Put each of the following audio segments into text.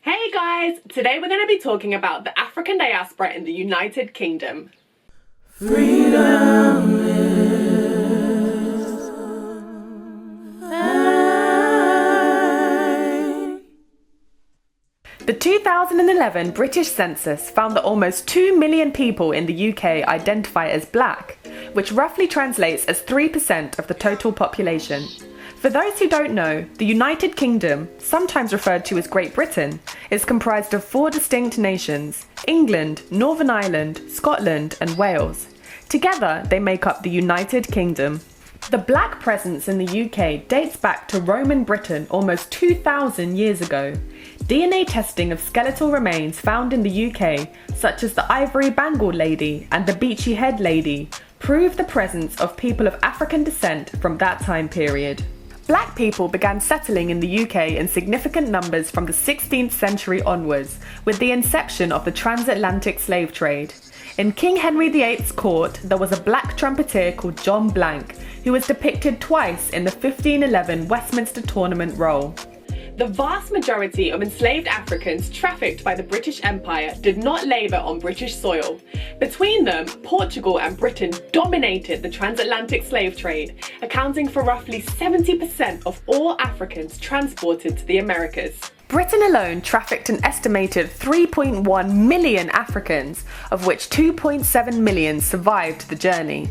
Hey guys, today we're going to be talking about the African diaspora in the United Kingdom. Freedom is The 2011 British census found that almost 2 million people in the UK identify as black, which roughly translates as 3% of the total population. For those who don't know, the United Kingdom, sometimes referred to as Great Britain, is comprised of 4 distinct nations: England, Northern Ireland, Scotland, and Wales. Together, they make up the United Kingdom. The black presence in the UK dates back to Roman Britain almost 2,000 years ago. DNA testing of skeletal remains found in the UK, such as the Ivory Bangle Lady and the Beachy Head Lady, prove the presence of people of African descent from that time period. Black people began settling in the UK in significant numbers from the 16th century onwards, with the inception of the transatlantic slave trade. In King Henry VIII's court, there was a black trumpeter called John Blank, who was depicted twice in the 1511 Westminster Tournament role. The vast majority of enslaved Africans trafficked by the British Empire did not labour on British soil. Between them, Portugal and Britain dominated the transatlantic slave trade, accounting for roughly 70% of all Africans transported to the Americas. Britain alone trafficked an estimated 3.1 million Africans, of which 2.7 million survived the journey.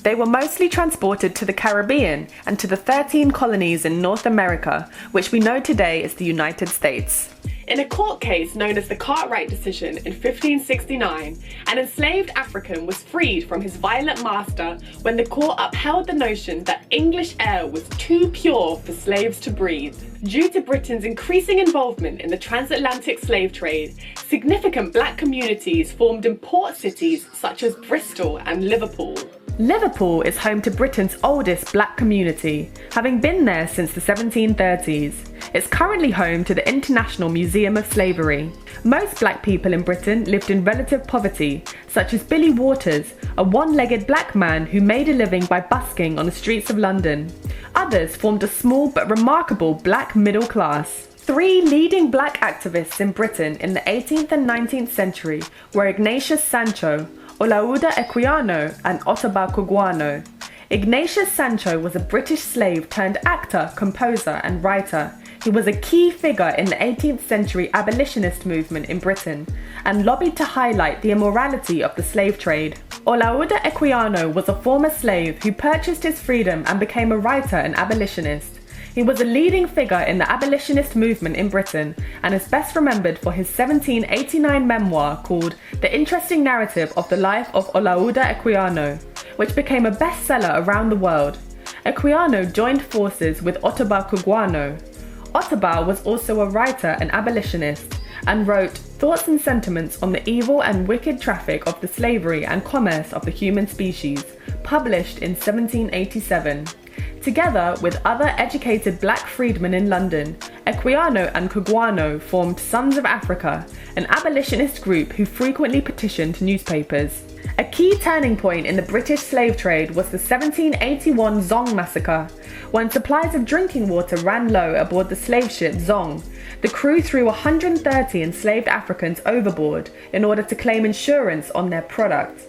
They were mostly transported to the Caribbean and to the 13 colonies in North America, which we know today as the United States. In a court case known as the Cartwright Decision in 1569, an enslaved African was freed from his violent master when the court upheld the notion that English air was too pure for slaves to breathe. Due to Britain's increasing involvement in the transatlantic slave trade, significant black communities formed in port cities such as Bristol and Liverpool. Liverpool is home to Britain's oldest black community, having been there since the 1730s. It's currently home to the International Museum of Slavery. Most black people in Britain lived in relative poverty, such as Billy Waters, a one-legged black man who made a living by busking on the streets of London. Others formed a small but remarkable black middle class. 3 leading black activists in Britain in the 18th and 19th century were Ignatius Sancho, Olaudah Equiano, and Ottobah Cugoano. Ignatius Sancho was a British slave turned actor, composer, and writer. He was a key figure in the 18th century abolitionist movement in Britain and lobbied to highlight the immorality of the slave trade. Olaudah Equiano was a former slave who purchased his freedom and became a writer and abolitionist. He was a leading figure in the abolitionist movement in Britain and is best remembered for his 1789 memoir called The Interesting Narrative of the Life of Olaudah Equiano, which became a bestseller around the world. Equiano joined forces with Ottobah Cugoano. Ottobah was also a writer and abolitionist and wrote Thoughts and Sentiments on the Evil and Wicked Traffic of the Slavery and Commerce of the Human Species, published in 1787. Together with other educated black freedmen in London, Equiano and Cugoano formed Sons of Africa, an abolitionist group who frequently petitioned newspapers. A key turning point in the British slave trade was the 1781 Zong massacre. When supplies of drinking water ran low aboard the slave ship Zong, the crew threw 130 enslaved Africans overboard in order to claim insurance on their product.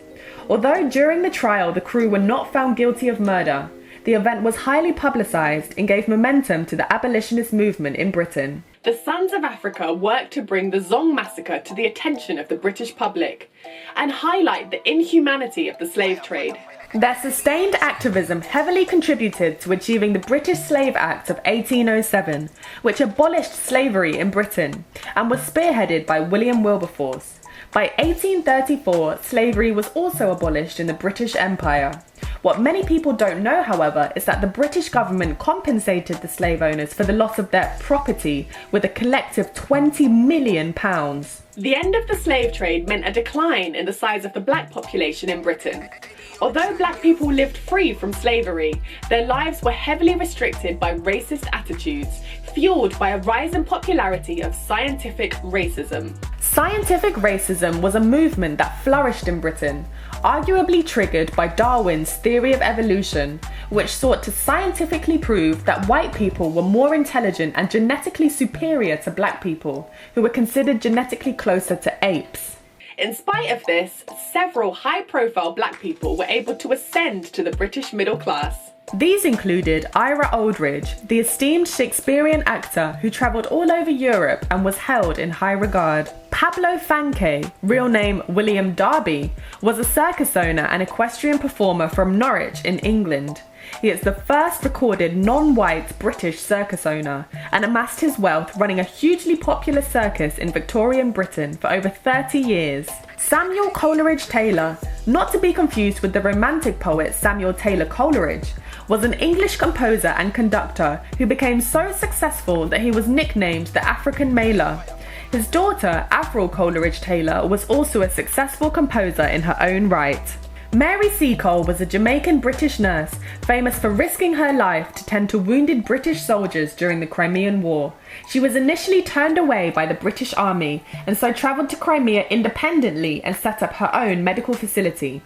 Although during the trial the crew were not found guilty of murder, the event was highly publicised and gave momentum to the abolitionist movement in Britain. The Sons of Africa worked to bring the Zong massacre to the attention of the British public and highlight the inhumanity of the slave trade. Their sustained activism heavily contributed to achieving the British Slave Act of 1807, which abolished slavery in Britain and was spearheaded by William Wilberforce. By 1834, slavery was also abolished in the British Empire. What many people don't know, however, is that the British government compensated the slave owners for the loss of their property with a collective £20 million. The end of the slave trade meant a decline in the size of the black population in Britain. Although black people lived free from slavery, their lives were heavily restricted by racist attitudes, fueled by a rise in popularity of scientific racism. Scientific racism was a movement that flourished in Britain, arguably triggered by Darwin's theory of evolution, which sought to scientifically prove that white people were more intelligent and genetically superior to black people, who were considered genetically closer to apes. In spite of this, several high-profile black people were able to ascend to the British middle class. These included Ira Aldridge, the esteemed Shakespearean actor who travelled all over Europe and was held in high regard. Pablo Fanke, real name William Darby, was a circus owner and equestrian performer from Norwich in England. He is the first recorded non-white British circus owner and amassed his wealth running a hugely popular circus in Victorian Britain for over 30 years. Samuel Coleridge Taylor, not to be confused with the romantic poet Samuel Taylor Coleridge, was an English composer and conductor who became so successful that he was nicknamed the African Mailer. His daughter, Avril Coleridge Taylor, was also a successful composer in her own right. Mary Seacole was a Jamaican-British nurse famous for risking her life to tend to wounded British soldiers during the Crimean War. She was initially turned away by the British Army and so travelled to Crimea independently and set up her own medical facility.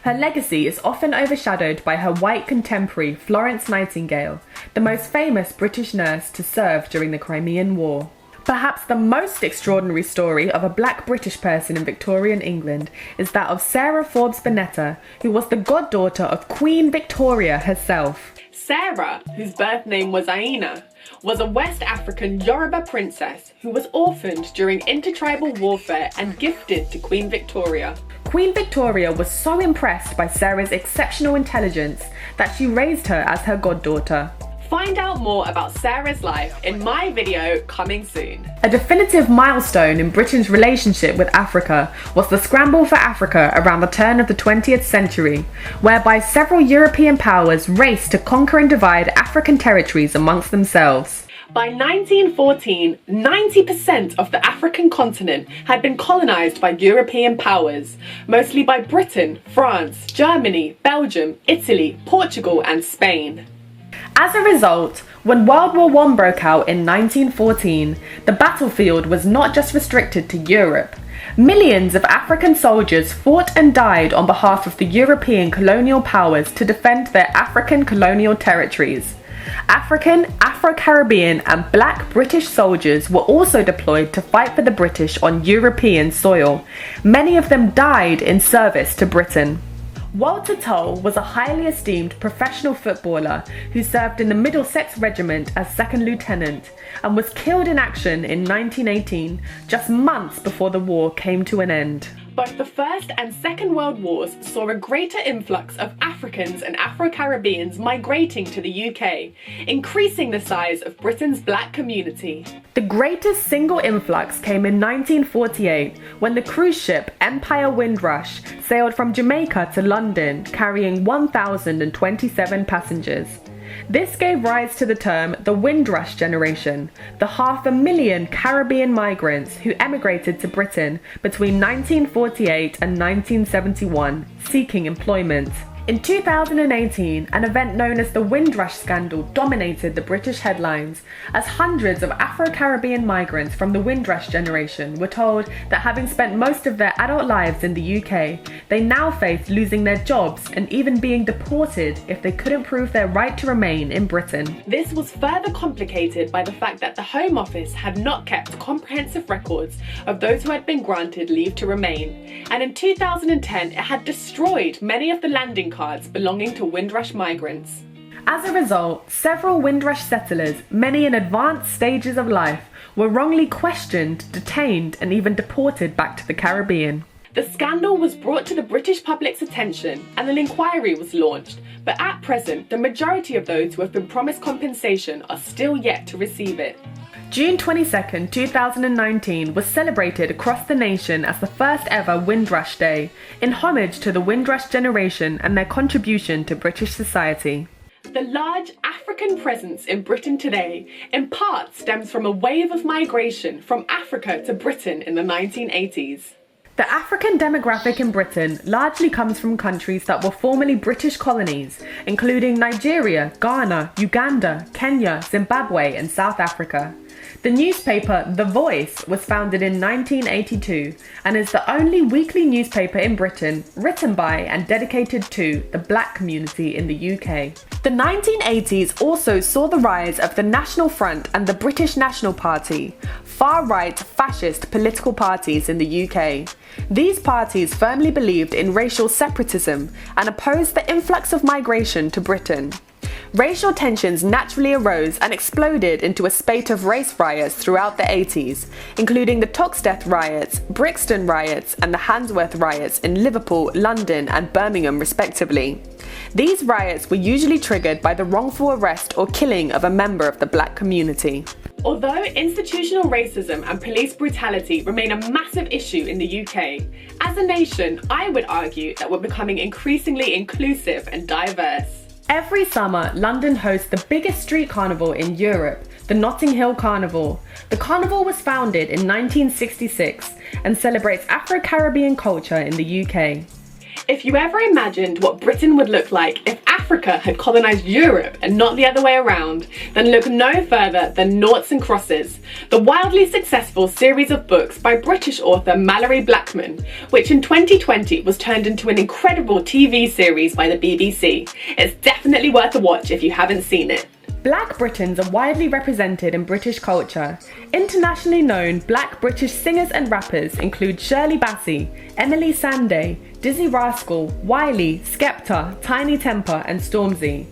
Her legacy is often overshadowed by her white contemporary Florence Nightingale, the most famous British nurse to serve during the Crimean War. Perhaps the most extraordinary story of a black British person in Victorian England is that of Sarah Forbes Bonetta, who was the goddaughter of Queen Victoria herself. Sarah, whose birth name was Aina, was a West African Yoruba princess who was orphaned during intertribal warfare and gifted to Queen Victoria. Queen Victoria was so impressed by Sarah's exceptional intelligence that she raised her as her goddaughter. Find out more about Sarah's life in my video coming soon. A definitive milestone in Britain's relationship with Africa was the scramble for Africa around the turn of the 20th century, whereby several European powers raced to conquer and divide African territories amongst themselves. By 1914, 90% of the African continent had been colonised by European powers, mostly by Britain, France, Germany, Belgium, Italy, Portugal and Spain. As a result, when World War I broke out in 1914, the battlefield was not just restricted to Europe. Millions of African soldiers fought and died on behalf of the European colonial powers to defend their African colonial territories. African, Afro-Caribbean and black British soldiers were also deployed to fight for the British on European soil. Many of them died in service to Britain. Walter Tull was a highly esteemed professional footballer who served in the Middlesex Regiment as second lieutenant and was killed in action in 1918, just months before the war came to an end. Both the First and Second World Wars saw a greater influx of Africans and Afro-Caribbeans migrating to the UK, increasing the size of Britain's black community. The greatest single influx came in 1948 when the cruise ship Empire Windrush sailed from Jamaica to London carrying 1,027 passengers. This gave rise to the term the Windrush generation, the 500,000 Caribbean migrants who emigrated to Britain between 1948 and 1971, seeking employment. In 2018, an event known as the Windrush scandal dominated the British headlines, as hundreds of Afro-Caribbean migrants from the Windrush generation were told that having spent most of their adult lives in the UK, they now faced losing their jobs and even being deported if they couldn't prove their right to remain in Britain. This was further complicated by the fact that the Home Office had not kept comprehensive records of those who had been granted leave to remain, and in 2010 it had destroyed many of the landing cards belonging to Windrush migrants. As a result, several Windrush settlers, many in advanced stages of life, were wrongly questioned, detained and even deported back to the Caribbean. The scandal was brought to the British public's attention and an inquiry was launched, but at present the majority of those who have been promised compensation are still yet to receive it. June 22nd, 2019 was celebrated across the nation as the first ever Windrush Day, in homage to the Windrush generation and their contribution to British society. The large African presence in Britain today in part stems from a wave of migration from Africa to Britain in the 1980s. The African demographic in Britain largely comes from countries that were formerly British colonies, including Nigeria, Ghana, Uganda, Kenya, Zimbabwe, and South Africa. The newspaper The Voice was founded in 1982 and is the only weekly newspaper in Britain written by and dedicated to the black community in the UK. The 1980s also saw the rise of the National Front and the British National Party, far-right fascist political parties in the UK. These parties firmly believed in racial separatism and opposed the influx of migration to Britain. Racial tensions naturally arose and exploded into a spate of race riots throughout the 80s, including the Toxteth riots, Brixton riots, and the Handsworth riots in Liverpool, London, and Birmingham, respectively. These riots were usually triggered by the wrongful arrest or killing of a member of the black community. Although institutional racism and police brutality remain a massive issue in the UK, as a nation, I would argue that we're becoming increasingly inclusive and diverse. Every summer, London hosts the biggest street carnival in Europe, the Notting Hill Carnival. The carnival was founded in 1966 and celebrates Afro-Caribbean culture in the UK. If you ever imagined what Britain would look like if Africa had colonised Europe and not the other way around, then look no further than Noughts and Crosses, the wildly successful series of books by British author Malorie Blackman, which in 2020 was turned into an incredible TV series by the BBC. It's definitely worth a watch if you haven't seen it. Black Britons are widely represented in British culture. Internationally known Black British singers and rappers include Shirley Bassey, Emily Sandé, Dizzy Rascal, Wiley, Skepta, Tiny Temper, and Stormzy.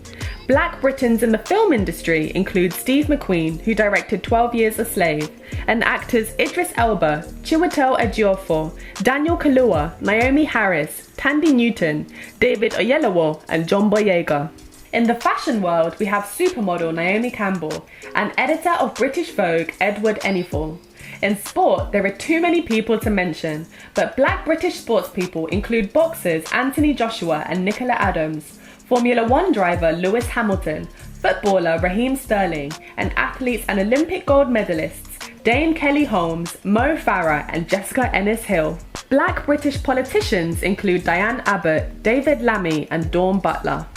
Black Britons in the film industry include Steve McQueen, who directed 12 Years a Slave, and actors Idris Elba, Chiwetel Ejiofor, Daniel Kaluuya, Naomi Harris, Tandy Newton, David Oyelowo, and John Boyega. In the fashion world, we have supermodel Naomi Campbell and editor of British Vogue Edward Enninful. In sport, there are too many people to mention, but black British sports people include boxers Anthony Joshua and Nicola Adams, Formula One driver Lewis Hamilton, footballer Raheem Sterling, and athletes and Olympic gold medalists Dame Kelly Holmes, Mo Farah, and Jessica Ennis-Hill. Black British politicians include Diane Abbott, David Lammy, and Dawn Butler.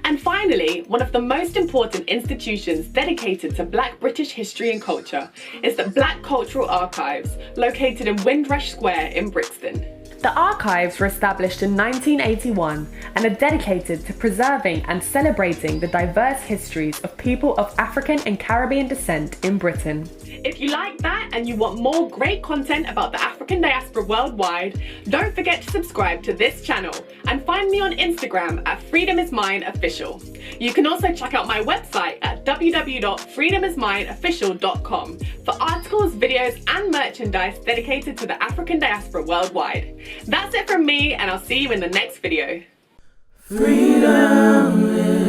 And finally, one of the most important institutions dedicated to Black British history and culture is the Black Cultural Archives, located in Windrush Square in Brixton. The archives were established in 1981 and are dedicated to preserving and celebrating the diverse histories of people of African and Caribbean descent in Britain. If you like that and you want more great content about the African diaspora worldwide, don't forget to subscribe to this channel and find me on Instagram at freedomismineofficial. You can also check out my website at www.freedomismineofficial.com for articles, videos, and merchandise dedicated to the African diaspora worldwide. That's it from me, and I'll see you in the next video. Freedom.